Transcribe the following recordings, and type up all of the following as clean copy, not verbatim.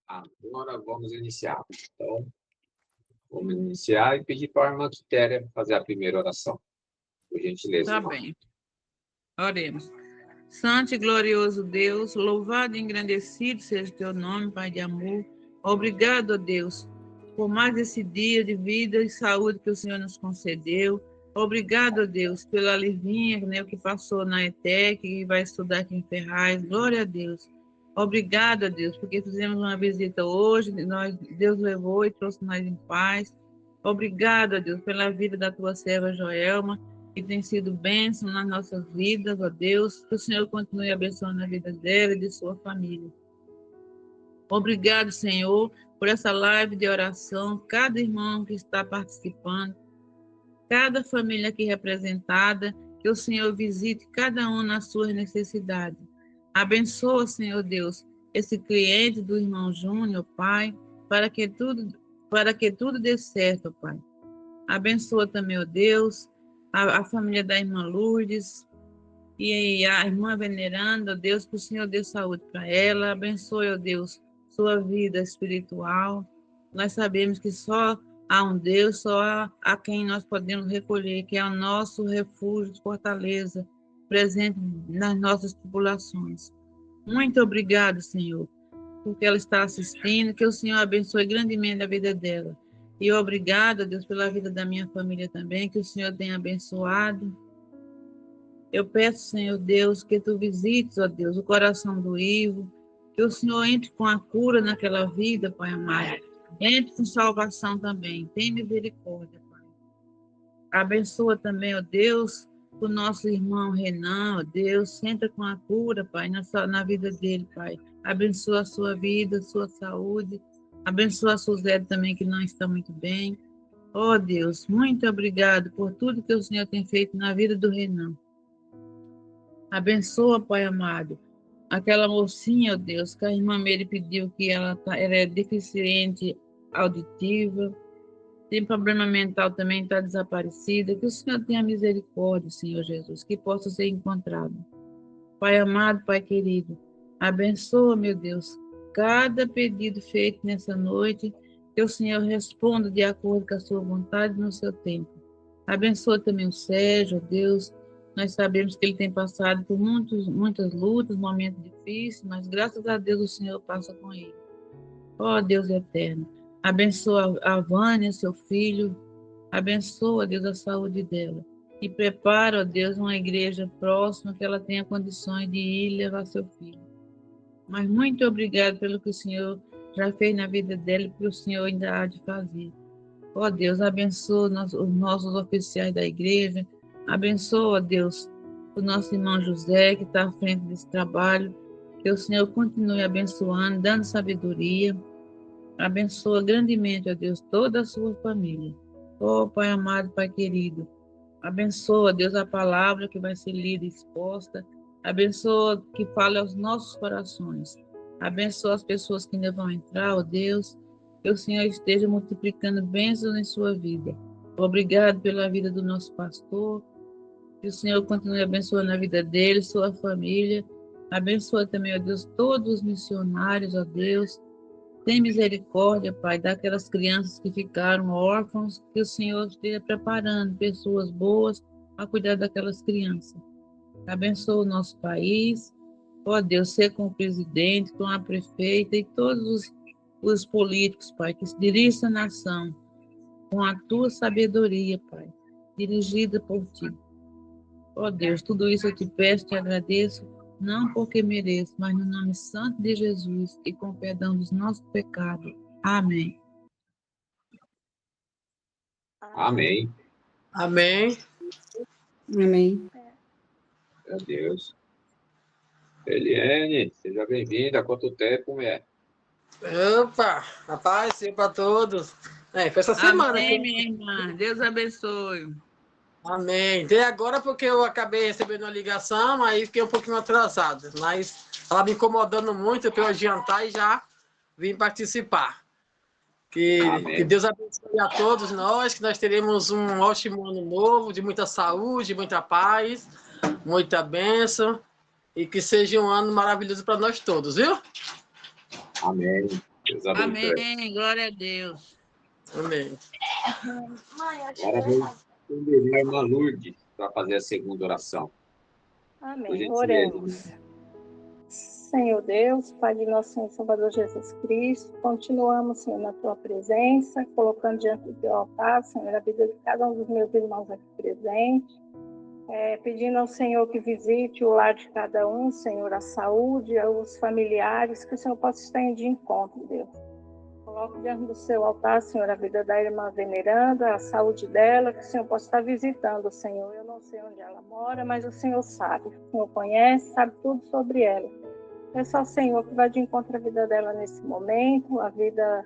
Agora vamos iniciar. Então, vamos iniciar e pedir para a irmã Quitéria fazer a primeira oração, por gentileza. Tá bem. Oremos. Santo e glorioso Deus, louvado e engrandecido seja o teu nome, Pai de amor. Obrigado, ó Deus, por mais esse dia de vida e saúde que o Senhor nos concedeu. Obrigado, ó Deus, pela Livinha, né, que passou na ETEC e vai estudar aqui em Ferraz. Glória a Deus. Obrigado, ó Deus, porque fizemos uma visita hoje, Deus levou e trouxe nós em paz. Obrigado, ó Deus, pela vida da tua serva Joelma, que tem sido bênção nas nossas vidas, ó Deus. Que o Senhor continue abençoando a vida dela e de sua família. Obrigado, Senhor, por essa live de oração, cada irmão que está participando, cada família aqui representada, que o Senhor visite cada um nas suas necessidades. Abençoa, Senhor Deus, esse cliente do irmão Júnior, Pai, para que tudo dê certo, Pai. Abençoa também, ó Deus, a família da irmã Lourdes e a irmã veneranda, ó Deus, que o Senhor dê saúde para ela. Abençoe, ó Deus, sua vida espiritual. Nós sabemos que só há um Deus, só a quem nós podemos recolher, que é o nosso refúgio, fortaleza, presente nas nossas tribulações. Muito obrigado, Senhor, porque ela está assistindo, que o Senhor abençoe grandemente a vida dela. E obrigada, Deus, pela vida da minha família também, que o Senhor tenha abençoado. Eu peço, Senhor Deus, que tu visites, ó Deus, o coração do Ivo, que o Senhor entre com a cura naquela vida, Pai amado. Entre com salvação também. Tem misericórdia, Pai. Abençoa também, ó Deus, o nosso irmão Renan, ó Deus, entra com a cura, Pai, na vida dele, Pai. Abençoa a sua vida, a sua saúde. Abençoa a Suzete também, que não está muito bem. Ó Deus, muito obrigado por tudo que o Senhor tem feito na vida do Renan. Abençoa, Pai amado, aquela mocinha, ó Deus, que a irmã Meire pediu, que ela é deficiente auditiva, tem problema mental também, está desaparecida. Que o Senhor tenha misericórdia, Senhor Jesus, que possa ser encontrado. Pai amado, Pai querido, abençoa, meu Deus, cada pedido feito nessa noite, que o Senhor responda de acordo com a sua vontade no seu tempo. Abençoa também o Sérgio, Deus. Nós sabemos que ele tem passado por muitas lutas, momentos difíceis, mas graças a Deus o Senhor passa com ele. Ó Deus eterno, abençoa a Vânia, seu filho, abençoa, Deus, a saúde dela. E prepara, ó Deus, uma igreja próxima que ela tenha condições de ir levar seu filho. Mas muito obrigado pelo que o Senhor já fez na vida dela e que o Senhor ainda há de fazer. Ó Deus, abençoa os nossos oficiais da igreja, abençoa, Deus, o nosso irmão José, que está à frente desse trabalho, que o Senhor continue abençoando, dando sabedoria. Abençoa grandemente, ó Deus, toda a sua família. Ó Pai amado, Pai querido, abençoa, Deus, a palavra que vai ser lida e exposta. Abençoa que fale aos nossos corações. Abençoa as pessoas que ainda vão entrar, ó Deus. Que o Senhor esteja multiplicando bênçãos em sua vida. Obrigado pela vida do nosso pastor. Que o Senhor continue abençoando a vida dele, sua família. Abençoa também, ó Deus, todos os missionários, ó Deus. Tem misericórdia, Pai, daquelas crianças que ficaram órfãos, que o Senhor esteja preparando pessoas boas a cuidar daquelas crianças. Abençoa o nosso país. Ó Deus, ser com o presidente, com a prefeita e todos os políticos, Pai, que se dirigem à nação com a tua sabedoria, Pai, dirigida por ti. Ó Deus, tudo isso eu te peço, te agradeço, não porque mereço, mas no nome santo de Jesus e com perdão dos nossos pecados. Amém. Amém. Amém. Amém. Meu Deus. Eliane, seja bem-vinda. Há quanto tempo, mulher? Opa, rapaz, sim para todos. Foi essa semana. Amém, minha irmã. Deus abençoe. Amém. Até agora porque eu acabei recebendo uma ligação, aí fiquei um pouquinho atrasado. Mas ela me incomodando muito para eu adiantar e já vim participar. Que Deus abençoe a todos nós, que nós teremos um ótimo ano novo, de muita saúde, muita paz, muita bênção, e que seja um ano maravilhoso para nós todos, viu? Amém. Deus abençoe. Amém. Glória a Deus. Amém. Agora vamos convidar a irmã Lourdes para fazer a segunda oração. Por Amém. gentileza, Oremos. irmã. Senhor Deus, Pai de nosso Senhor e Salvador Jesus Cristo, continuamos, Senhor, na Tua presença, colocando diante do Teu altar, Senhor, a vida de cada um dos meus irmãos aqui presentes, pedindo ao Senhor que visite o lar de cada um, Senhor, a saúde, os familiares, que o Senhor possa estar indo de encontro, Deus. Coloco diante do Seu altar, Senhor, a vida da irmã veneranda, a saúde dela, que o Senhor possa estar visitando, Senhor. Eu não sei onde ela mora, mas o Senhor sabe. O Senhor conhece, sabe tudo sobre ela. É só o Senhor que vai de encontro à vida dela nesse momento, a vida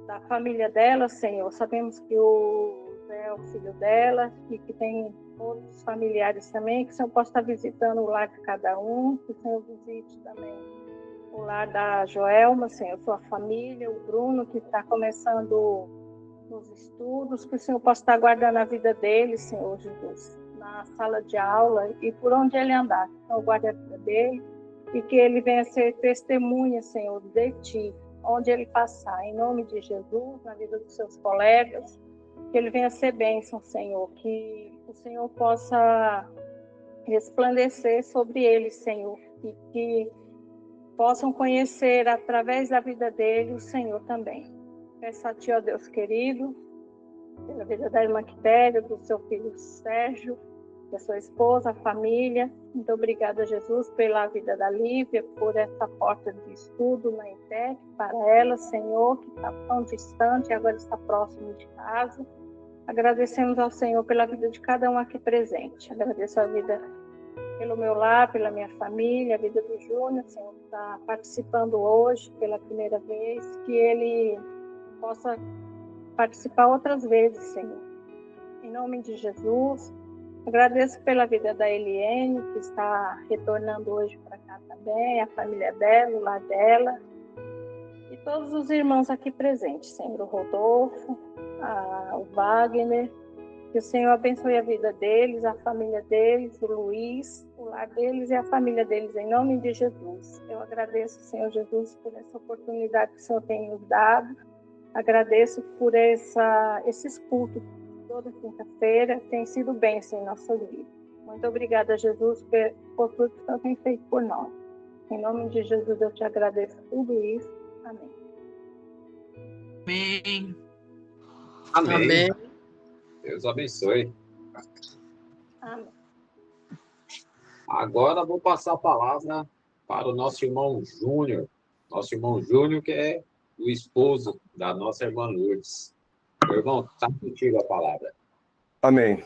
da família dela, Senhor. Sabemos que o Zé é o filho dela e que tem outros familiares também, que o Senhor possa estar visitando o lar de cada um, que o Senhor visite também o lar da Joelma, Senhor, sua família, o Bruno, que está começando nos estudos, que o Senhor possa estar guardando a vida dele, Senhor Jesus, na sala de aula e por onde ele andar, que o Senhor guarde a vida dele e que ele venha ser testemunha, Senhor, de Ti, onde ele passar, em nome de Jesus, na vida dos seus colegas, que ele venha ser bênção, Senhor, que o Senhor possa resplandecer sobre ele, Senhor, e que possam conhecer através da vida dele o Senhor também. Peço a Ti, ó Deus querido, pela vida da irmã Quitéria, do seu filho Sérgio, da sua esposa, a família. Muito obrigada, Jesus, pela vida da Lívia, por essa porta de estudo na INTEC, para ela, Senhor, que está tão distante e agora está próximo de casa. Agradecemos ao Senhor pela vida de cada um aqui presente. Agradeço a vida pelo meu lar, pela minha família, a vida do Júnior, Senhor, que está participando hoje pela primeira vez, que ele possa participar outras vezes, Senhor. Em nome de Jesus, agradeço pela vida da Eliene, que está retornando hoje para cá também, a família dela, o lar dela, e todos os irmãos aqui presentes, Senhor, o Rodolfo, o Wagner, que o Senhor abençoe a vida deles, a família deles, o Luiz, o lar deles e a família deles, em nome de Jesus. Eu agradeço, Senhor Jesus, por essa oportunidade que o Senhor tem nos dado. Agradeço por esses cultos toda quinta-feira, tem sido bênção em nossa vida. Muito obrigada, Jesus, por tudo que o Senhor tem feito por nós. Em nome de Jesus, eu te agradeço tudo isso. Amém. Amém. Amém. Amém. Deus abençoe. Amém. Agora vou passar a palavra para o nosso irmão Júnior. Nosso irmão Júnior, que é o esposo da nossa irmã Lourdes. Meu irmão, está contigo a palavra. Amém.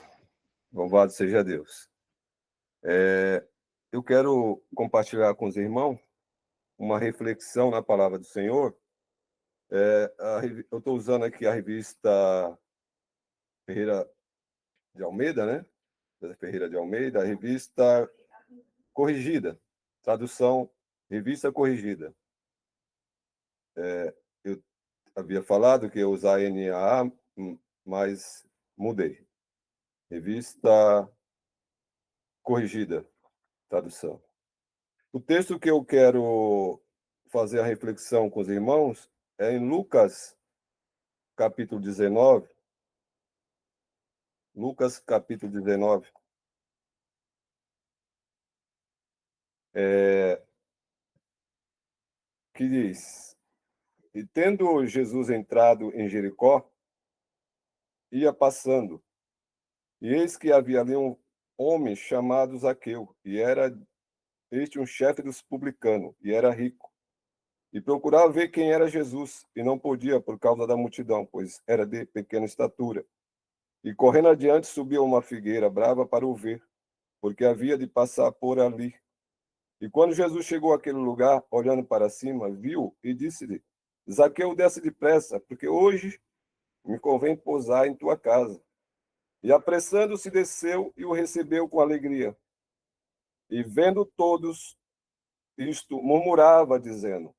Louvado seja Deus. Eu quero compartilhar com os irmãos uma reflexão na palavra do Senhor. Eu estou usando aqui a revista Ferreira de Almeida, né? Ferreira de Almeida, a revista corrigida, tradução, revista corrigida. Eu havia falado que ia usar NAA, mas mudei. Revista corrigida, tradução. O texto que eu quero fazer a reflexão com os irmãos é em Lucas, capítulo 19. Lucas, capítulo 19. Que diz: E tendo Jesus entrado em Jericó, ia passando, e eis que havia ali um homem chamado Zaqueu, e era este um chefe dos publicanos, e era rico. E procurava ver quem era Jesus, e não podia por causa da multidão, pois era de pequena estatura. E correndo adiante subiu a uma figueira brava para o ver, porque havia de passar por ali. E quando Jesus chegou àquele lugar, olhando para cima, viu e disse-lhe: Zaqueu, desce depressa, porque hoje me convém pousar em tua casa. E apressando-se, desceu e o recebeu com alegria. E vendo todos isto, murmurava, dizendo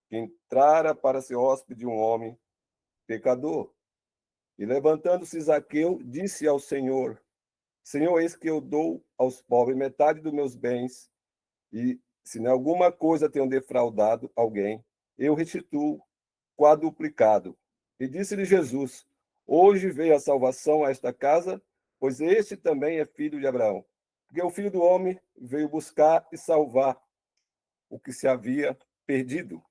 que entrara para ser hóspede um homem pecador. E levantando-se Zaqueu, disse ao Senhor: Senhor, eis que eu dou aos pobres metade dos meus bens, e se em alguma coisa tenho defraudado alguém, eu restituo quadruplicado. E disse-lhe Jesus: hoje veio a salvação a esta casa, pois este também é filho de Abraão. Porque o Filho do Homem veio buscar e salvar o que se havia perdido.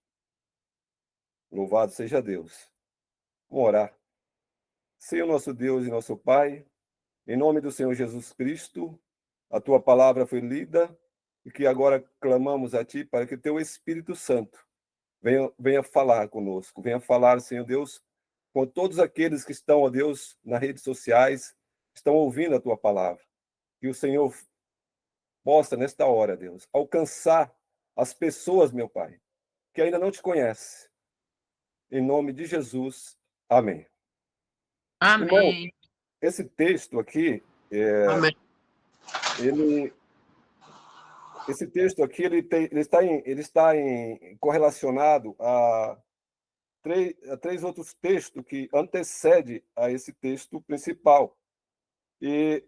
Louvado seja Deus. Vamos orar. Senhor nosso Deus e nosso Pai, em nome do Senhor Jesus Cristo, a tua palavra foi lida e que agora clamamos a ti para que teu Espírito Santo venha falar conosco, venha falar, Senhor Deus, com todos aqueles que estão, ó Deus, nas redes sociais, estão ouvindo a tua palavra. Que o Senhor possa, nesta hora, Deus, alcançar as pessoas, meu Pai, que ainda não te conhecem. Em nome de Jesus, amém. Amém. Irmão, esse texto aqui, Amém. esse texto aqui, ele está correlacionado a três outros textos que antecedem a esse texto principal. E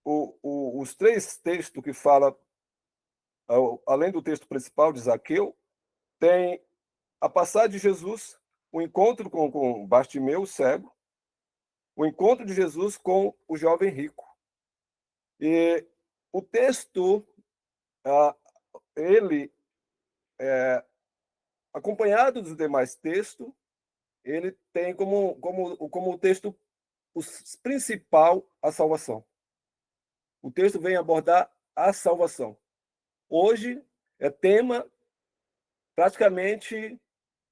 os três textos que falam, além do texto principal de Zaqueu, tem a passagem de Jesus, o encontro com Bartimeu, o cego, o encontro de Jesus com o jovem rico. E o texto, ele, acompanhado dos demais textos, ele tem como texto o principal a salvação. O texto vem abordar a salvação. Hoje é tema praticamente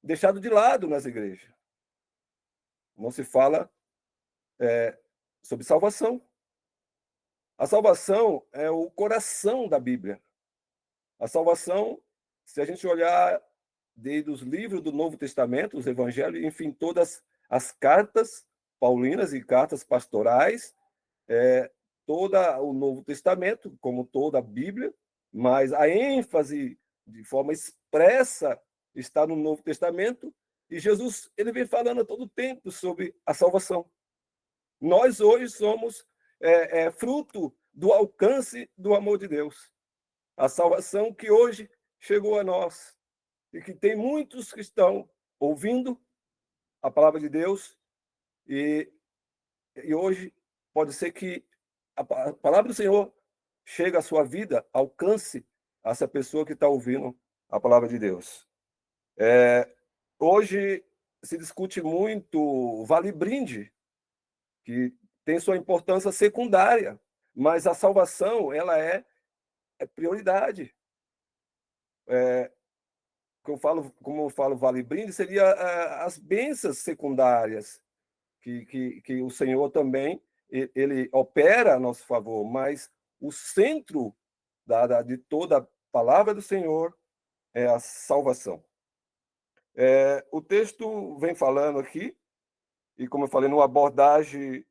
deixado de lado nas igrejas. Não se fala sobre salvação. A salvação é o coração da Bíblia. A salvação, se a gente olhar desde os livros do Novo Testamento, os evangelhos, enfim, todas as cartas paulinas e cartas pastorais, todo o Novo Testamento, como toda a Bíblia, mas a ênfase de forma expressa está no Novo Testamento, e Jesus ele vem falando a todo tempo sobre a salvação. Nós hoje somos fruto do alcance do amor de Deus. A salvação que hoje chegou a nós, e que tem muitos que estão ouvindo a palavra de Deus, e hoje pode ser que a palavra do Senhor chegue à sua vida, alcance essa pessoa que está ouvindo a palavra de Deus. Hoje se discute muito o vale-brinde, que tem sua importância secundária, mas a salvação ela é prioridade. Como eu falo vale-brinde, seria as bênçãos secundárias, que o Senhor também ele opera a nosso favor, mas o centro de toda a palavra do Senhor é a salvação. O texto vem falando aqui, e como eu falei, numa abordagem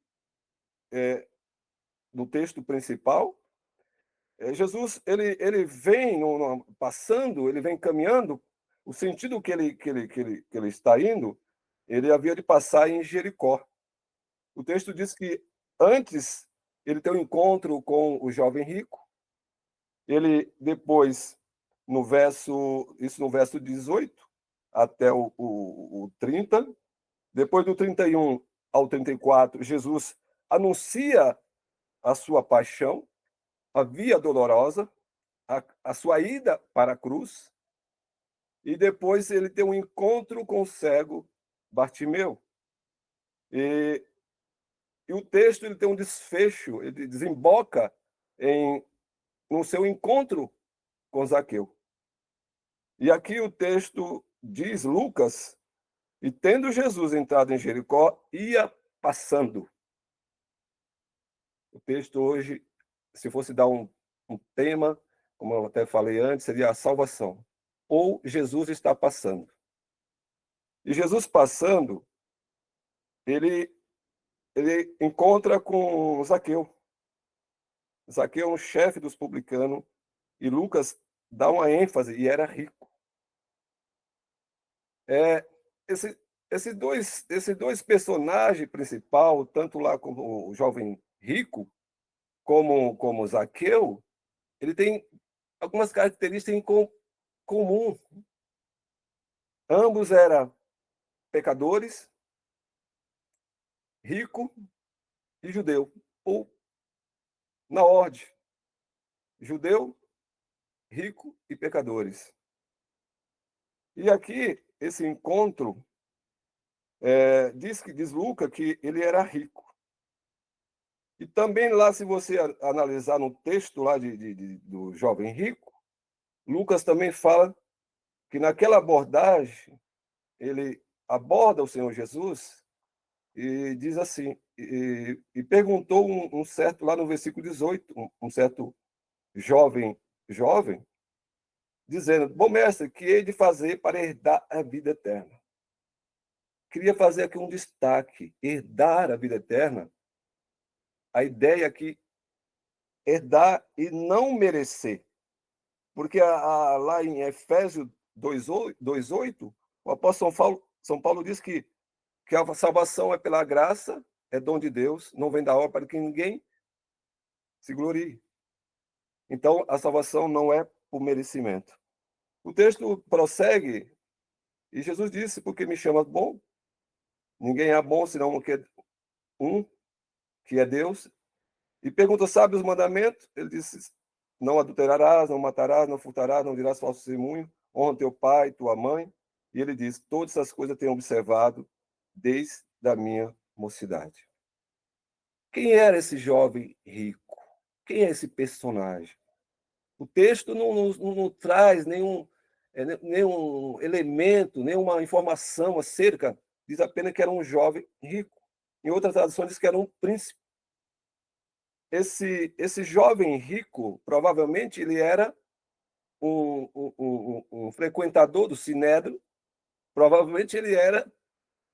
do texto principal, Jesus ele vem passando, ele vem caminhando, o sentido que ele está indo, ele havia de passar em Jericó. O texto diz que antes ele tem um encontro com o jovem rico, ele depois, no verso 18 até o 30, depois do 31 ao 34, Jesus anuncia a sua paixão, a via dolorosa, a sua ida para a cruz, e depois ele tem um encontro com o cego Bartimeu. E o texto ele tem um desfecho, ele desemboca no seu encontro com Zaqueu. E aqui o texto diz, Lucas, e tendo Jesus entrado em Jericó, ia passando. O texto hoje, se fosse dar um tema, como eu até falei antes, seria a salvação. Ou Jesus está passando. E Jesus passando, ele encontra com Zaqueu. Zaqueu é um chefe dos publicanos, e Lucas dá uma ênfase, e era rico. Esses dois personagens principais, tanto lá como o jovem rico, como Zaqueu, ele tem algumas características em comum. Ambos eram pecadores, rico e judeu, ou na ordem, judeu, rico e pecadores. E aqui, esse encontro, diz Lucas que ele era rico. E também lá, se você analisar no texto lá do jovem rico, Lucas também fala que naquela abordagem, ele aborda o Senhor Jesus e diz assim, e perguntou um certo, lá no versículo 18, um certo jovem, dizendo, bom mestre, que hei de fazer para herdar a vida eterna? Queria fazer aqui um destaque, herdar a vida eterna, a ideia aqui, herdar e não merecer. Porque lá em Efésios 2:8, o apóstolo São Paulo diz que a salvação é pela graça, é dom de Deus, não vem da obra para que ninguém se glorie. Então, a salvação não é por merecimento. O texto prossegue, e Jesus disse, porque me chama bom, ninguém é bom senão um, que é Deus, e pergunta, sabe os mandamentos? Ele disse, não adulterarás, não matarás, não furtarás, não dirás falso testemunho, honra teu pai, tua mãe. E ele diz, todas essas coisas tenho observado desde a minha mocidade. Quem era esse jovem rico? Quem é esse personagem? O texto não traz nenhum elemento, nenhuma informação acerca, diz apenas que era um jovem rico. Em outras traduções diz que era um príncipe. Esse jovem rico, provavelmente ele era um frequentador do Sinédrio, provavelmente ele era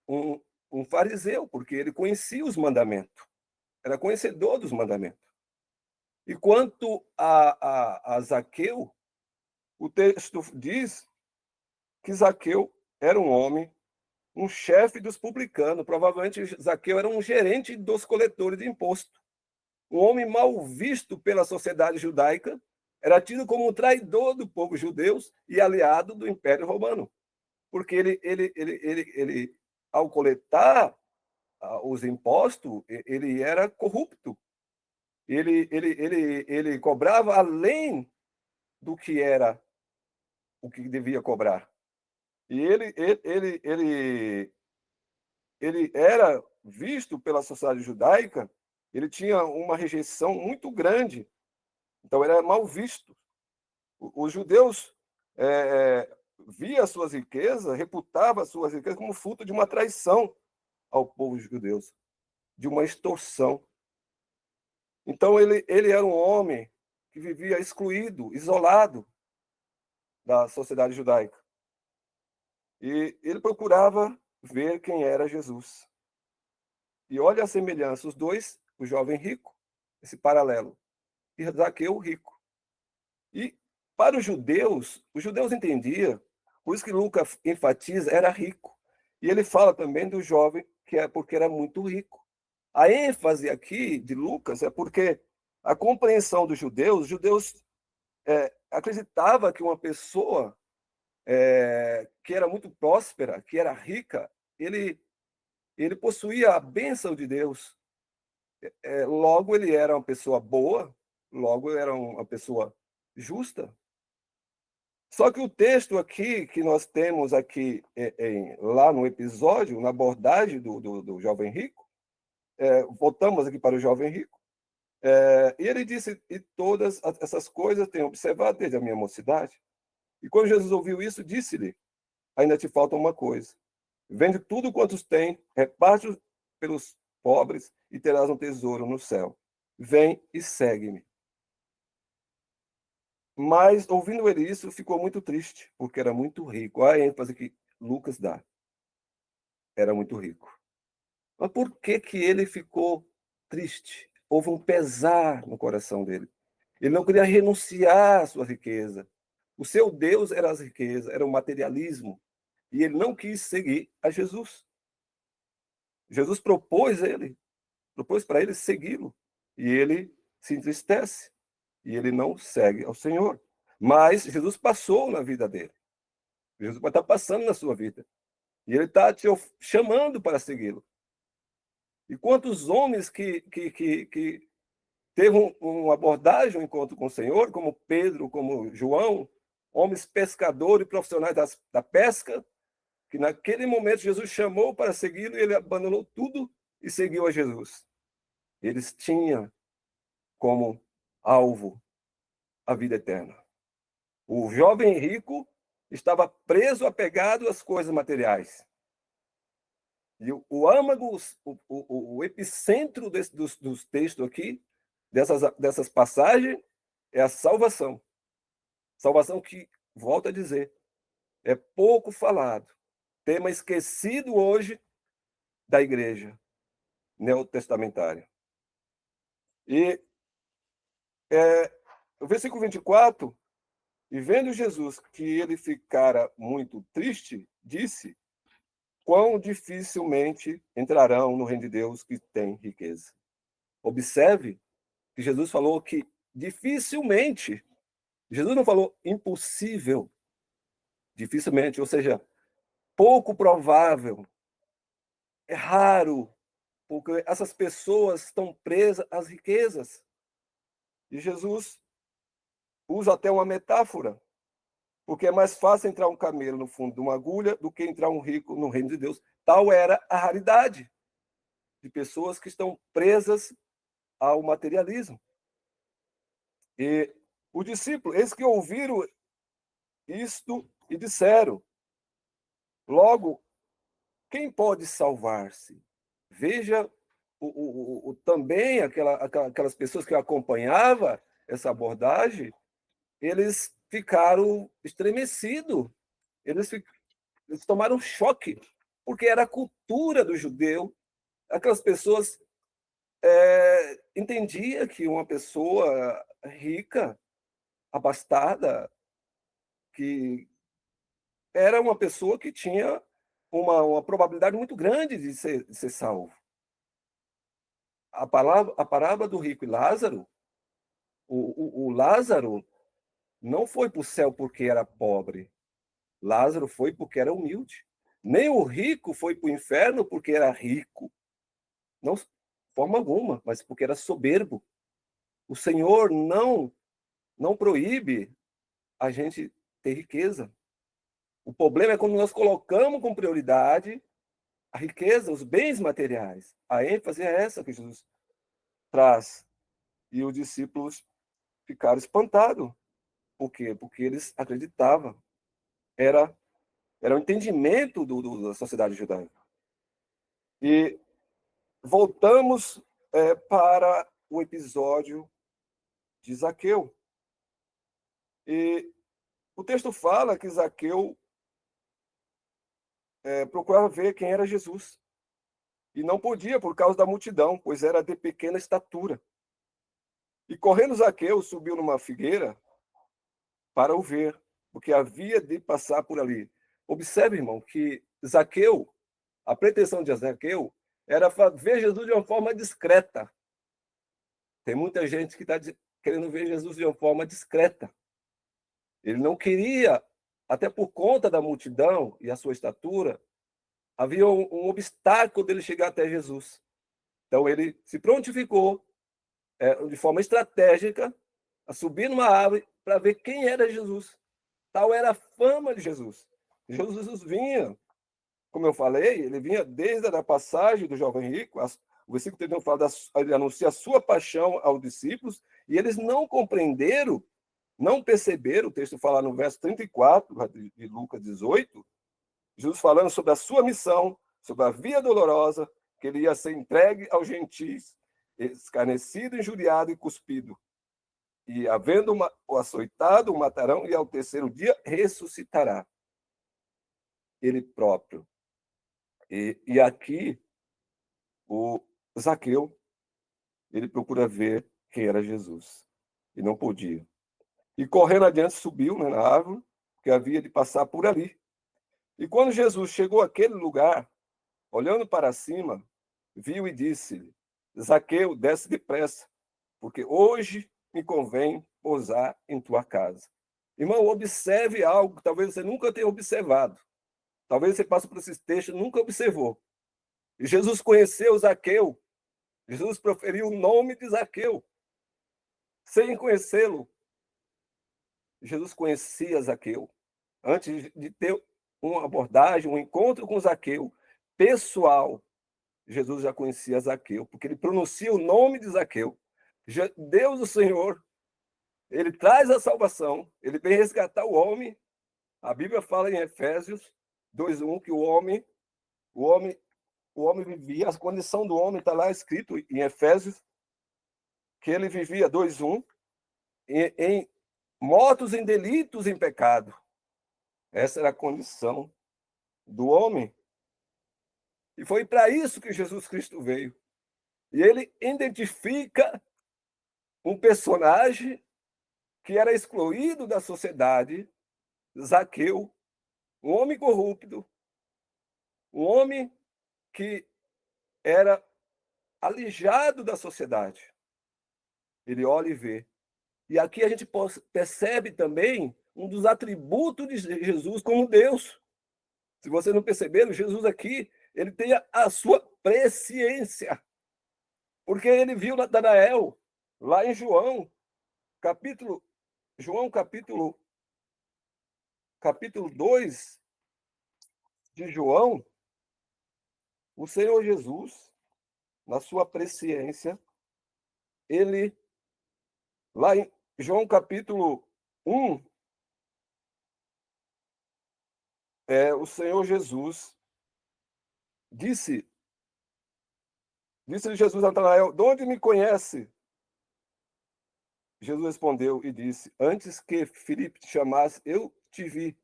um fariseu, porque ele conhecia os mandamentos, era conhecedor dos mandamentos. E quanto a Zaqueu, o texto diz que Zaqueu era um homem, um chefe dos publicanos, provavelmente Zaqueu era um gerente dos coletores de imposto. Um homem mal visto pela sociedade judaica, era tido como um traidor do povo judeu e aliado do Império Romano, porque ele ao coletar os impostos, ele era corrupto. Ele cobrava além do que era o que devia cobrar. E ele era visto pela sociedade judaica, ele tinha uma rejeição muito grande, então ele era mal visto. Os judeus via suas riquezas, reputava suas riquezas como fruto de uma traição ao povo judeu, de uma extorsão. Então ele era um homem que vivia excluído, isolado da sociedade judaica. E ele procurava ver quem era Jesus. E olha a semelhança, os dois, o jovem rico, esse paralelo, e Zaqueu rico. E para os judeus entendiam, por isso que Lucas enfatiza, era rico. E ele fala também do jovem, que é porque era muito rico. A ênfase aqui de Lucas é porque a compreensão dos judeus acreditava que uma pessoa que era muito próspera, que era rica, ele possuía a bênção de Deus. Logo, ele era uma pessoa boa, logo, era uma pessoa justa. Só que o texto aqui, que nós temos aqui lá no episódio, na abordagem do jovem rico, voltamos aqui para o jovem rico, e ele disse, e todas essas coisas tenho observado desde a minha mocidade. E quando Jesus ouviu isso, disse-lhe, ainda te falta uma coisa. Vende tudo quantos tem, reparte pelos pobres e terás um tesouro no céu. Vem e segue-me. Mas, ouvindo ele isso, ficou muito triste, porque era muito rico. Olha a ênfase que Lucas dá. Era muito rico. Mas por que ele ficou triste? Houve um pesar no coração dele. Ele não queria renunciar à sua riqueza. O seu Deus era as riquezas, era o materialismo. E ele não quis seguir a Jesus. Jesus propôs para ele segui-lo. E ele se entristece. E ele não segue ao Senhor. Mas Jesus passou na vida dele. Jesus vai estar passando na sua vida. E ele está te chamando para segui-lo. E quantos homens que teve uma abordagem, um encontro com o Senhor, como Pedro, como João, homens pescadores profissionais da pesca, que naquele momento Jesus chamou para segui-lo e ele abandonou tudo e seguiu a Jesus. Eles tinham como alvo a vida eterna. O jovem rico estava preso, apegado às coisas materiais. E o âmago, o epicentro dos textos aqui, dessas passagens, é a salvação. Salvação que, volto a dizer, é pouco falado. Tema esquecido hoje da igreja neotestamentária. E o versículo 24, e vendo Jesus que ele ficara muito triste, disse: quão dificilmente entrarão no reino de Deus que tem riqueza. Observe que Jesus falou que dificilmente, Jesus não falou impossível, dificilmente, ou seja, pouco provável, é raro, porque essas pessoas estão presas às riquezas. E Jesus usa até uma metáfora, porque é mais fácil entrar um camelo no fundo de uma agulha do que entrar um rico no reino de Deus. Tal era a raridade de pessoas que estão presas ao materialismo. E os discípulos, eles que ouviram isto e disseram: logo, quem pode salvar-se? Veja também aquelas pessoas que acompanhavam essa abordagem, eles ficaram estremecidos, eles tomaram choque, porque era a cultura do judeu. Aquelas pessoas entendiam que uma pessoa rica, abastada, que era uma pessoa que tinha uma probabilidade muito grande de ser salvo. A parábola do rico e Lázaro, o Lázaro não foi para o céu porque era pobre. Lázaro foi porque era humilde. Nem o rico foi para o inferno porque era rico. Não, de forma alguma, mas porque era soberbo. O Senhor não proíbe a gente ter riqueza. O problema é quando nós colocamos com prioridade a riqueza, os bens materiais. A ênfase é essa que Jesus traz. E os discípulos ficaram espantados. Por quê? Porque eles acreditavam. Era o entendimento da sociedade judaica. E voltamos para o episódio de Zaqueu. E o texto fala que Zaqueu procurava ver quem era Jesus. E não podia por causa da multidão, pois era de pequena estatura. E correndo Zaqueu, subiu numa figueira para o ver, porque havia de passar por ali. Observe, irmão, que Zaqueu, a pretensão de Zaqueu, era ver Jesus de uma forma discreta. Tem muita gente que está querendo ver Jesus de uma forma discreta. Ele não queria, até por conta da multidão e a sua estatura, havia um obstáculo dele chegar até Jesus. Então ele se prontificou, de forma estratégica, a subir numa árvore para ver quem era Jesus. Tal era a fama de Jesus. Jesus vinha, como eu falei, ele vinha desde a passagem do jovem rico. O versículo 31 fala, ele anuncia a sua paixão aos discípulos, e eles não compreenderam, não perceberam. O texto fala no verso 34 de Lucas 18, Jesus falando sobre a sua missão, sobre a via dolorosa, que ele ia ser entregue aos gentis, escarnecido, injuriado e cuspido. E havendo o açoitado, o matarão, e ao terceiro dia ressuscitará ele próprio. E aqui, o Zaqueu, ele procura ver quem era Jesus. E não podia. E correndo adiante, subiu na árvore, que havia de passar por ali. E quando Jesus chegou àquele lugar, olhando para cima, viu e disse-lhe: Zaqueu, desce depressa, porque hoje me convém pousar em tua casa. Irmão, observe algo que talvez você nunca tenha observado. Talvez você passe por esses textos e nunca observou. E Jesus conheceu Zaqueu. Jesus proferiu o nome de Zaqueu, sem conhecê-lo. Jesus conhecia Zaqueu. Antes de ter uma abordagem, um encontro com Zaqueu pessoal, Jesus já conhecia Zaqueu, porque ele pronuncia o nome de Zaqueu. Deus, o Senhor, ele traz a salvação, ele vem resgatar o homem. A Bíblia fala em Efésios 2:1 que o homem vivia, a condição do homem está lá escrito em Efésios, que ele vivia 2:1 em mortos em delitos, em pecado. Essa era a condição do homem. E foi para isso que Jesus Cristo veio. E ele identifica um personagem que era excluído da sociedade, Zaqueu, um homem corrupto, um homem que era alijado da sociedade. Ele olha e vê. E aqui a gente percebe também um dos atributos de Jesus como Deus. Se vocês não perceberam, Jesus aqui, ele tem a sua presciência. Porque ele viu Natanael lá em João capítulo 2 de João, o Senhor Jesus, na sua presciência, ele, lá em João capítulo 1, o Senhor Jesus disse Jesus a Natanael: de onde me conhece? Jesus respondeu e disse: antes que Filipe te chamasse, eu te vi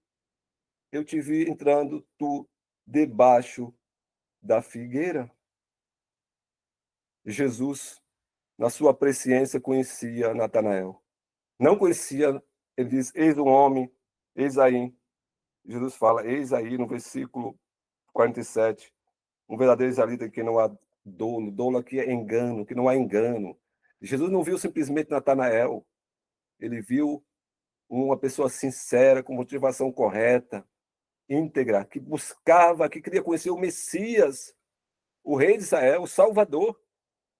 entrando tu debaixo da figueira. Jesus, na sua presciência, conhecia Natanael. Não conhecia, ele diz: eis um homem, eis aí. Jesus fala: eis aí, no versículo 47, um verdadeiro israelita que não há dolo. Dolo aqui é engano, que não há engano. Jesus não viu simplesmente Natanael, ele viu uma pessoa sincera, com motivação correta, íntegra, que buscava, que queria conhecer o Messias, o rei de Israel, o Salvador.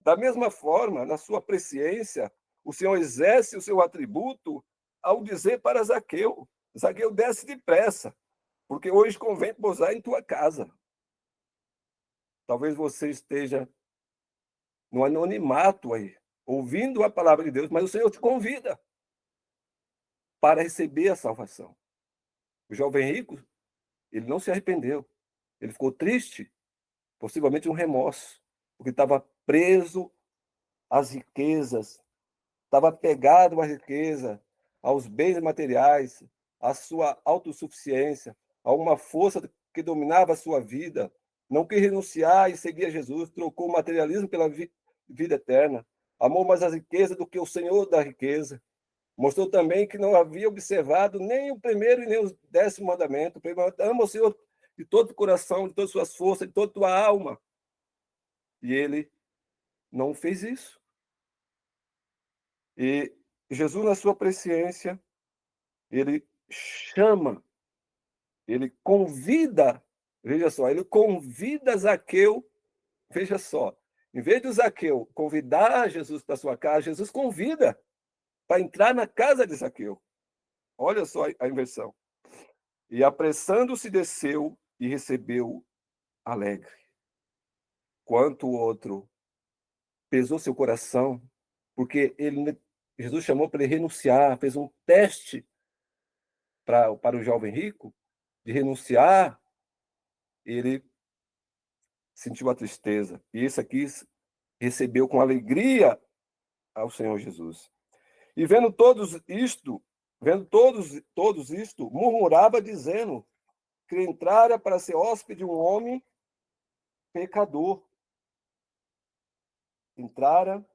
Da mesma forma, na sua presciência, o Senhor exerce o seu atributo ao dizer para Zaqueu: Zaqueu, desce depressa, porque hoje convém pousar em tua casa. Talvez você esteja no anonimato aí, ouvindo a palavra de Deus, mas o Senhor te convida para receber a salvação. O jovem rico, ele não se arrependeu. Ele ficou triste, possivelmente um remorso, porque estava preso às riquezas, estava apegado à riqueza, aos bens materiais, à sua autossuficiência, a uma força que dominava a sua vida. Não quis renunciar e seguir a Jesus, trocou o materialismo pela vida eterna. Amou mais as riquezas do que o Senhor da riqueza. Mostrou também que não havia observado nem o primeiro e nem o 10º mandamento. Ama o Senhor de todo o coração, de todas as suas forças, de toda a tua alma. E ele não fez isso. E Jesus, na sua presciência, ele chama, ele convida, veja só, ele convida Zaqueu, veja só, em vez de Zaqueu convidar Jesus para sua casa, Jesus convida para entrar na casa de Zaqueu. Olha só a inversão. E apressando-se, desceu e recebeu alegre. Quanto o outro pesou seu coração, porque Jesus chamou para ele renunciar, fez um teste para o jovem rico, de renunciar, ele sentiu a tristeza. E esse aqui recebeu com alegria ao Senhor Jesus. E vendo todos isto, murmurava, dizendo que entrara para ser hóspede um homem pecador. Entrara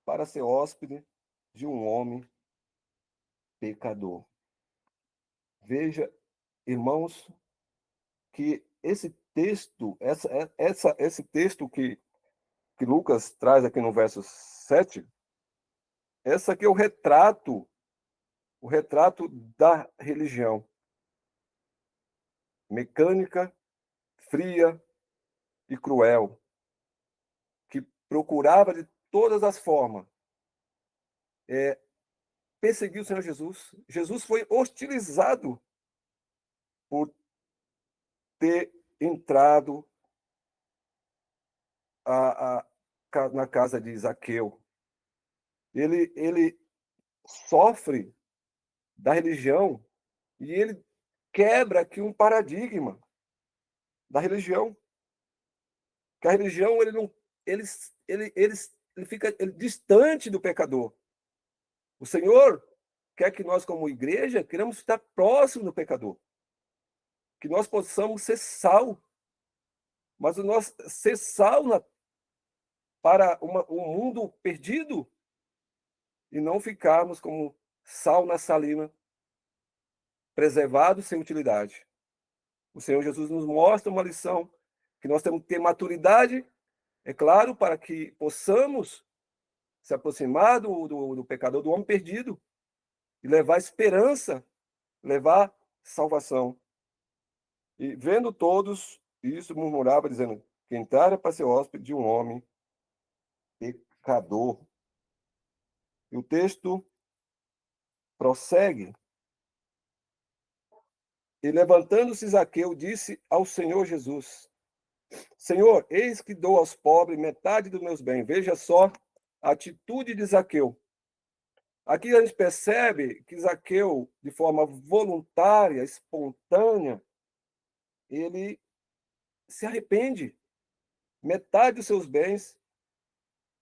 para ser hóspede de um homem pecador. Veja, irmãos, que esse texto, esse texto que Lucas traz aqui no verso 7, esse aqui é o retrato da religião. Mecânica, fria e cruel, que procurava de todas as formas perseguir o Senhor Jesus. Jesus foi hostilizado por ter entrado na casa de Zaqueu. Ele sofre da religião e ele quebra aqui um paradigma da religião. Que a religião ele fica distante do pecador. O Senhor quer que nós, como igreja, queremos estar próximo do pecador. Que nós possamos ser sal. Mas o nosso ser sal para um mundo perdido e não ficarmos como sal na salina, preservado sem utilidade. O Senhor Jesus nos mostra uma lição que nós temos que ter maturidade, é claro, para que possamos se aproximar do pecador, do homem perdido, e levar esperança, levar salvação. E vendo todos isso, murmurava, dizendo que entrara para ser hóspede de um homem pecador. E o texto prossegue. E levantando-se Zaqueu, disse ao Senhor Jesus: Senhor, eis que dou aos pobres metade dos meus bens. Veja só a atitude de Zaqueu. Aqui a gente percebe que Zaqueu, de forma voluntária, espontânea, ele se arrepende. Metade dos seus bens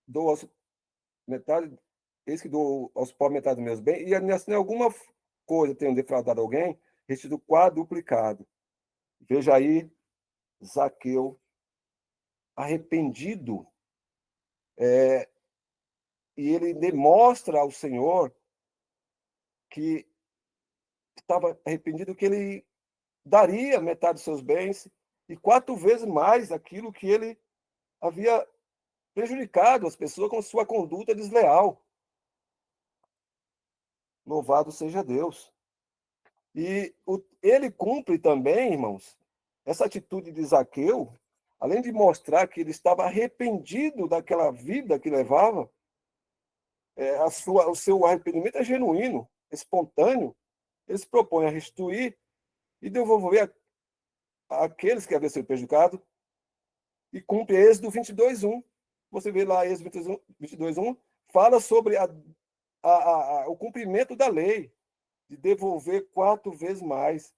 dou aos metade, eis que dou aos pobres metade dos meus bens, e assim, alguma coisa tenho defraudado alguém, restituo quadruplicado. Veja aí Zaqueu arrependido, e ele demonstra ao Senhor que estava arrependido, que ele daria metade dos seus bens e 4 vezes mais aquilo que ele havia prejudicado as pessoas com sua conduta desleal. Louvado seja Deus. E ele cumpre também, irmãos, essa atitude de Zaqueu, além de mostrar que ele estava arrependido daquela vida que levava, o seu arrependimento é genuíno, espontâneo. Ele se propõe a restituir e devolver àqueles que haviam sido prejudicados, e cumpre Êxodo 22:1. Você vê lá Êxodo 22:1, fala sobre o cumprimento da lei, de devolver 4 vezes mais.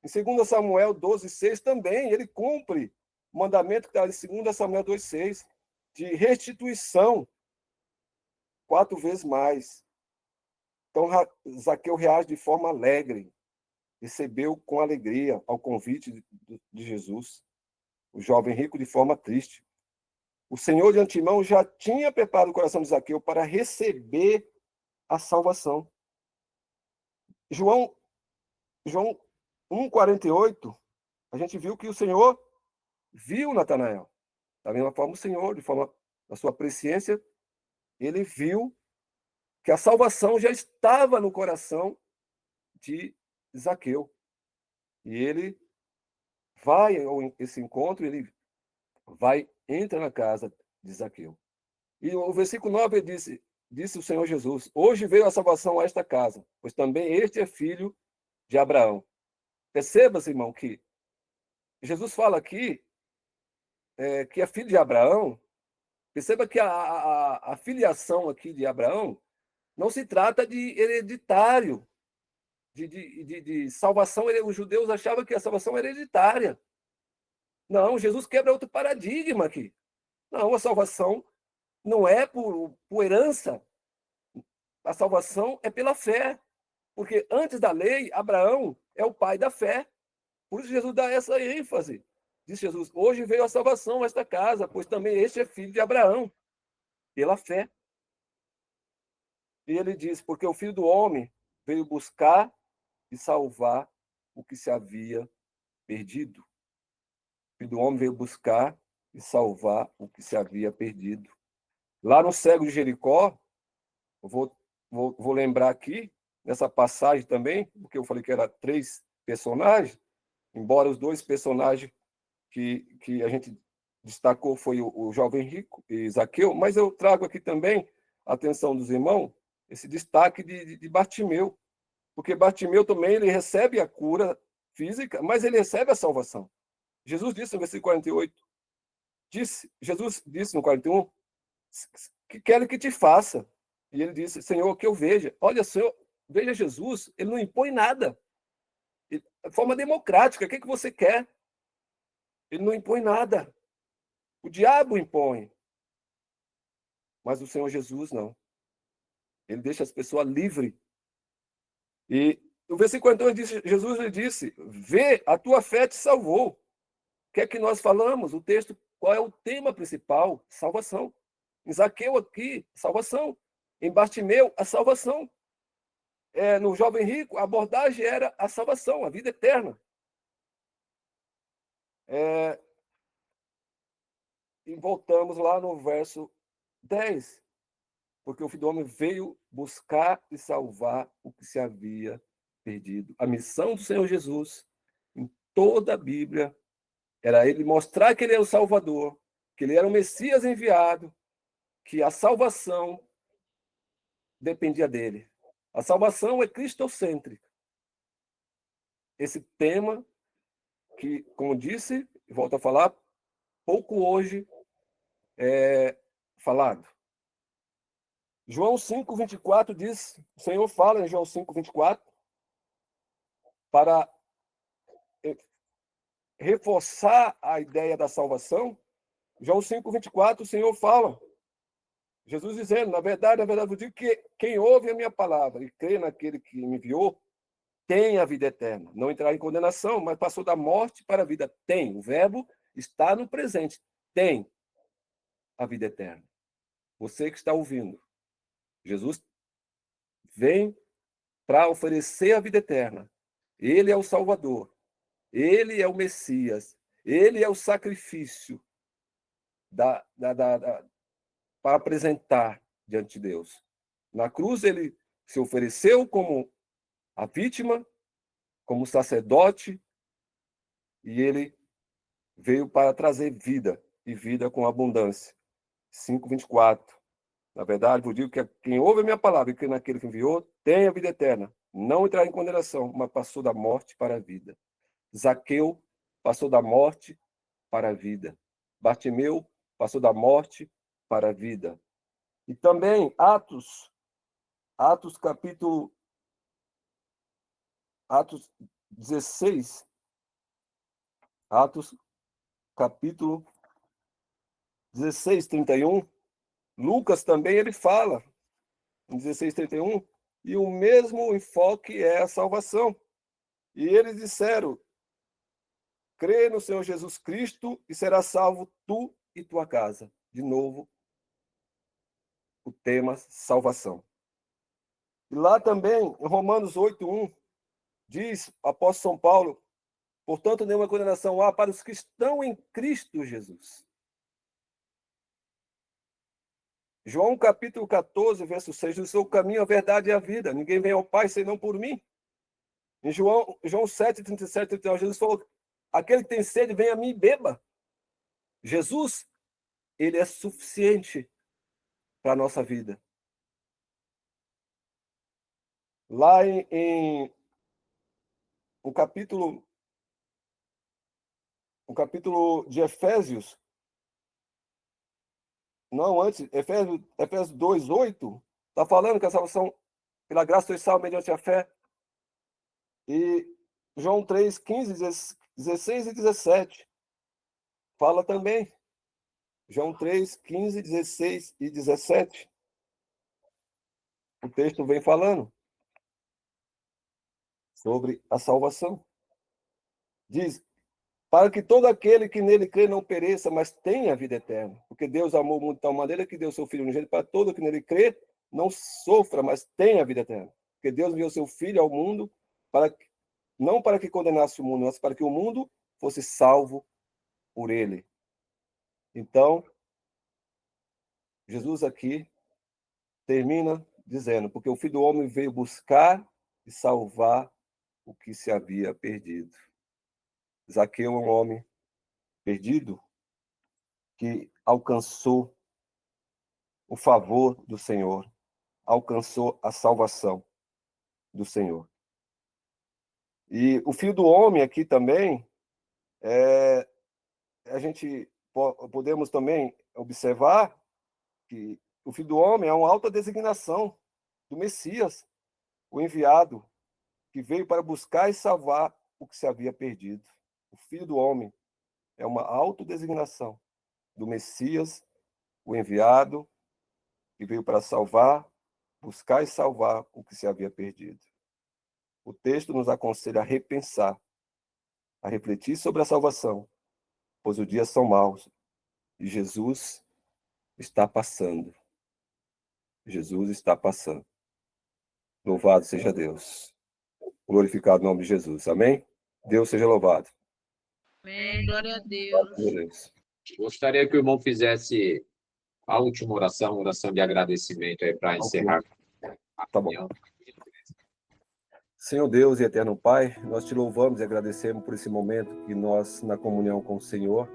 Em 2 Samuel 12:6 também, ele cumpre o mandamento que está em 2 Samuel 2:6, de restituição 4 vezes mais. Então, Zaqueu reage de forma alegre, recebeu com alegria ao convite de Jesus. O jovem rico de forma triste. O Senhor de antemão já tinha preparado o coração de Zaqueu para receber a salvação. João 1:48, a gente viu que o Senhor viu Natanael. Da mesma forma, o Senhor, de forma da sua presciência, ele viu que a salvação já estava no coração de Zaqueu. E ele vai a esse encontro, ele entra na casa de Zaqueu. E o versículo 9 disse o Senhor Jesus: hoje veio a salvação a esta casa, pois também este é filho de Abraão. Perceba-se, irmão, que Jesus fala aqui que é filho de Abraão. Perceba que a filiação aqui de Abraão não se trata de hereditário, de salvação. Os judeus achavam que a salvação era hereditária. Não, Jesus quebra outro paradigma aqui. Não, a salvação não é por herança. A salvação é pela fé. Porque antes da lei, Abraão é o pai da fé. Por isso Jesus dá essa ênfase. Diz Jesus: hoje veio a salvação a esta casa, pois também este é filho de Abraão, pela fé. E ele diz: porque o Filho do Homem veio buscar e salvar o que se havia perdido. O Filho do Homem veio buscar e salvar o que se havia perdido. Lá no cego de Jericó, eu vou lembrar aqui, nessa passagem também, porque eu falei que era 3 personagens, embora os 2 personagens que a gente destacou foi o jovem rico e Zaqueu, mas eu trago aqui também a atenção dos irmãos, esse destaque de Bartimeu, porque Bartimeu também ele recebe a cura física, mas ele recebe a salvação. Jesus disse no versículo 48, Jesus disse no 41, que quero que te faça. E ele disse, Senhor, que eu veja. Olha, Senhor, veja Jesus, ele não impõe nada. De forma democrática, o que você quer? Ele não impõe nada. O diabo impõe. Mas o Senhor Jesus não. Ele deixa as pessoas livres. E no versículo 42, Jesus lhe disse, vê, a tua fé te salvou. O que é que nós falamos? O texto, qual é o tema principal? Salvação. Em Zaqueu aqui, salvação. Em Bartimeu, a salvação. No jovem rico, a abordagem era a salvação, a vida eterna. E voltamos lá no verso 10. Porque o Filho do Homem veio buscar e salvar o que se havia perdido. A missão do Senhor Jesus, em toda a Bíblia, era ele mostrar que ele é o Salvador, que ele era o Messias enviado, que a salvação dependia dele. A salvação é cristocêntrica. Esse tema que, como disse, volto a falar, pouco hoje é falado. João 5:24 diz, o Senhor fala em João 5:24, para reforçar a ideia da salvação. João 5:24, o Senhor fala, Jesus dizendo, na verdade, eu digo que quem ouve a minha palavra e crê naquele que me enviou, tem a vida eterna. Não entrará em condenação, mas passou da morte para a vida. Tem. O verbo está no presente. Tem a vida eterna. Você que está ouvindo, Jesus vem para oferecer a vida eterna. Ele é o Salvador. Ele é o Messias. Ele é o sacrifício para apresentar diante de Deus. Na cruz, ele se ofereceu como a vítima, como sacerdote, e ele veio para trazer vida, e vida com abundância. 5:24. Na verdade, vos digo que quem ouve a minha palavra e crê naquele que enviou, tem a vida eterna. Não entrará em condenação, mas passou da morte para a vida. Zaqueu passou da morte para a vida. Bartimeu passou da morte para a vida. E também Atos capítulo 16, Atos capítulo 16, 31, Lucas também ele fala, em 16, 31, e o mesmo enfoque é a salvação. E eles disseram, crê no Senhor Jesus Cristo e será salvo tu e tua casa. De novo, o tema salvação. E lá também, em Romanos 8:1, diz, apóstolo São Paulo, portanto, nenhuma condenação há para os que estão em Cristo Jesus. João capítulo 14, verso 6, diz, eu sou o caminho, a verdade e a vida. Ninguém vem ao Pai senão por mim. Em João 7, 37, 39, Jesus falou, aquele que tem sede, vem a mim e beba. Jesus, ele é suficiente para a nossa vida. Lá o capítulo de Efésios, não, antes, Efésios 2:8, está falando que a salvação pela graça foi salva mediante a fé. E João 3:15, 16 e 17 fala também. João 3:15, 16 e 17. O texto vem falando sobre a salvação. Diz, para que todo aquele que nele crê não pereça, mas tenha a vida eterna. Porque Deus amou o mundo de tal maneira que deu seu Filho unigênito para todo que nele crê, não sofra, mas tenha a vida eterna. Porque Deus enviou seu Filho ao mundo, não para que condenasse o mundo, mas para que o mundo fosse salvo por ele. Então, Jesus aqui termina dizendo, porque o Filho do Homem veio buscar e salvar o que se havia perdido. Zaqueu é um homem perdido que alcançou o favor do Senhor, alcançou a salvação do Senhor. E o Filho do Homem aqui também, a gente podemos também observar que o Filho do Homem é uma alta designação do Messias, o enviado, que veio para buscar e salvar o que se havia perdido. O Filho do Homem é uma autodesignação do Messias, o enviado, que veio para salvar, buscar e salvar o que se havia perdido. O texto nos aconselha a repensar, a refletir sobre a salvação, pois os dias são maus e Jesus está passando. Jesus está passando. Louvado seja Deus. Glorificado o nome de Jesus. Amém? Deus seja louvado. Amém. Glória a Deus. Beleza. Gostaria que o irmão fizesse a última oração de agradecimento aí para encerrar. Tá bom. Senhor Deus e eterno Pai, nós te louvamos e agradecemos por esse momento que nós, na comunhão com o Senhor,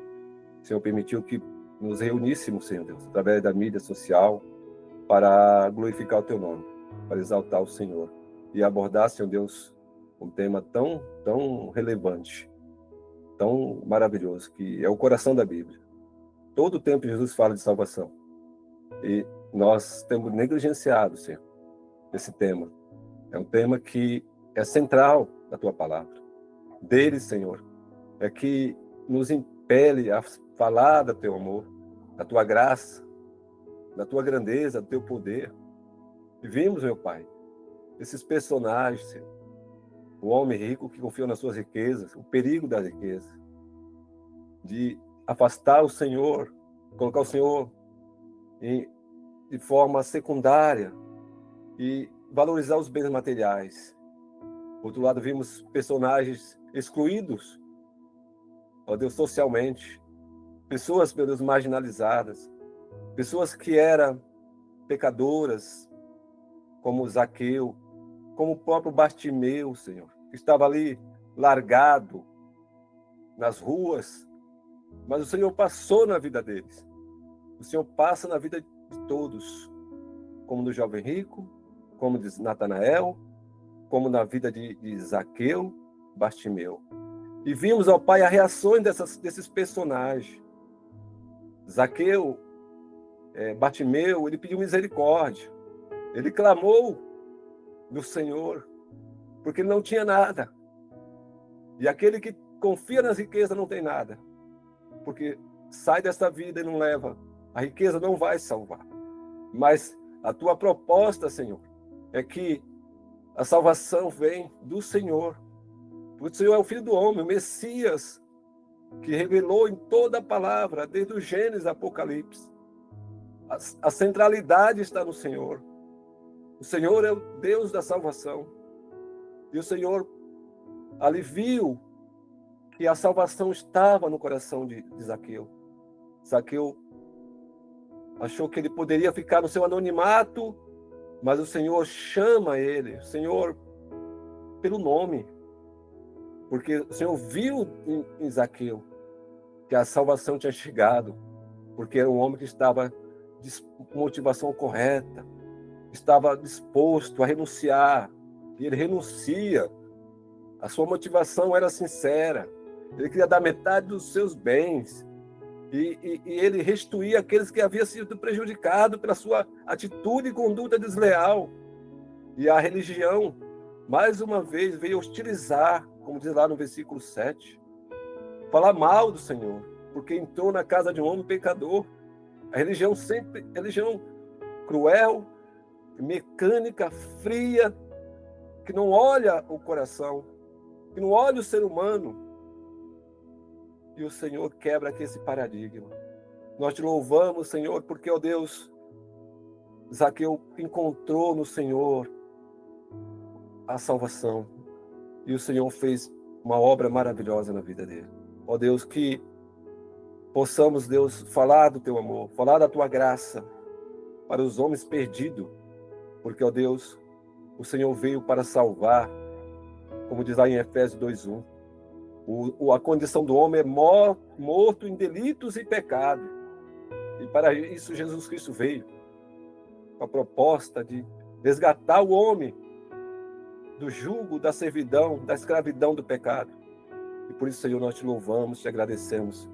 permitiu que nos reuníssemos, Senhor Deus, através da mídia social, para glorificar o teu nome, para exaltar o Senhor e abordar, Senhor Deus, um tema tão relevante, tão maravilhoso, que é o coração da Bíblia. Todo o tempo Jesus fala de salvação. E nós temos negligenciado, Senhor, esse tema. É um tema que é central na tua palavra. Dele, Senhor, é que nos impele a falar do teu amor, da tua graça, da tua grandeza, do teu poder. E vimos, meu Pai, esses personagens, Senhor, o homem rico que confiou nas suas riquezas, o perigo da riqueza, de afastar o Senhor, colocar o Senhor de forma secundária e valorizar os bens materiais. Por outro lado, vimos personagens excluídos, ó Deus, socialmente, pessoas, meu Deus, marginalizadas, pessoas que eram pecadoras, como Zaqueu, como o próprio Bartimeu, Senhor, que estava ali largado nas ruas, mas o Senhor passou na vida deles. O Senhor passa na vida de todos, como do jovem rico, como de Natanael, como na vida de Zaqueu, Bartimeu. E vimos, ó Pai, as reações desses personagens. Zaqueu, Bartimeu, ele pediu misericórdia. Ele clamou do Senhor, porque ele não tinha nada. E aquele que confia nas riquezas não tem nada, porque sai dessa vida e não leva. A riqueza não vai salvar. Mas a tua proposta, Senhor, é que a salvação vem do Senhor. Porque o Senhor é o Filho do Homem, o Messias, que revelou em toda a palavra, desde o Gênesis ao Apocalipse. A centralidade está no Senhor. O Senhor é o Deus da salvação. E o Senhor ali viu que a salvação estava no coração de Zaqueu. Zaqueu achou que ele poderia ficar no seu anonimato, mas o Senhor chama ele, o Senhor, pelo nome. Porque o Senhor viu em Zaqueu que a salvação tinha chegado, porque era um homem que estava com motivação correta, estava disposto a renunciar, e ele renuncia. A sua motivação era sincera, ele queria dar metade dos seus bens, e ele restituía aqueles que haviam sido prejudicados pela sua atitude e conduta desleal. E a religião, mais uma vez, veio hostilizar, como diz lá no versículo 7, falar mal do Senhor, porque entrou na casa de um homem pecador. A religião sempre, religião cruel, mecânica, fria, que não olha o coração, que não olha o ser humano. E o Senhor quebra aqui esse paradigma. Nós te louvamos, Senhor, porque, ó Deus, Zaqueu encontrou no Senhor a salvação. E o Senhor fez uma obra maravilhosa na vida dele. Ó Deus, que possamos, Deus, falar do teu amor, falar da tua graça para os homens perdidos. Porque, ó Deus, o Senhor veio para salvar, como diz lá em Efésios 2:1. A condição do homem é morto em delitos e pecados. E para isso Jesus Cristo veio, com a proposta de resgatar o homem do jugo, da servidão, da escravidão do pecado. E por isso, Senhor, nós te louvamos, te agradecemos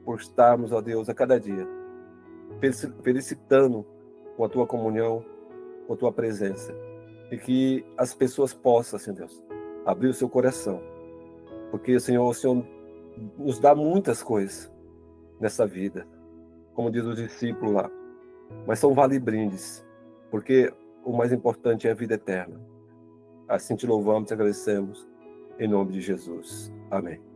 por estarmos, ó Deus, a cada dia felicitando com a tua comunhão, com a tua presença. E que as pessoas possam, Senhor Deus, abrir o seu coração. Porque, Senhor, o Senhor nos dá muitas coisas nessa vida, como diz o discípulo lá. Mas são vale-brindes, porque o mais importante é a vida eterna. Assim te louvamos, te agradecemos, em nome de Jesus. Amém.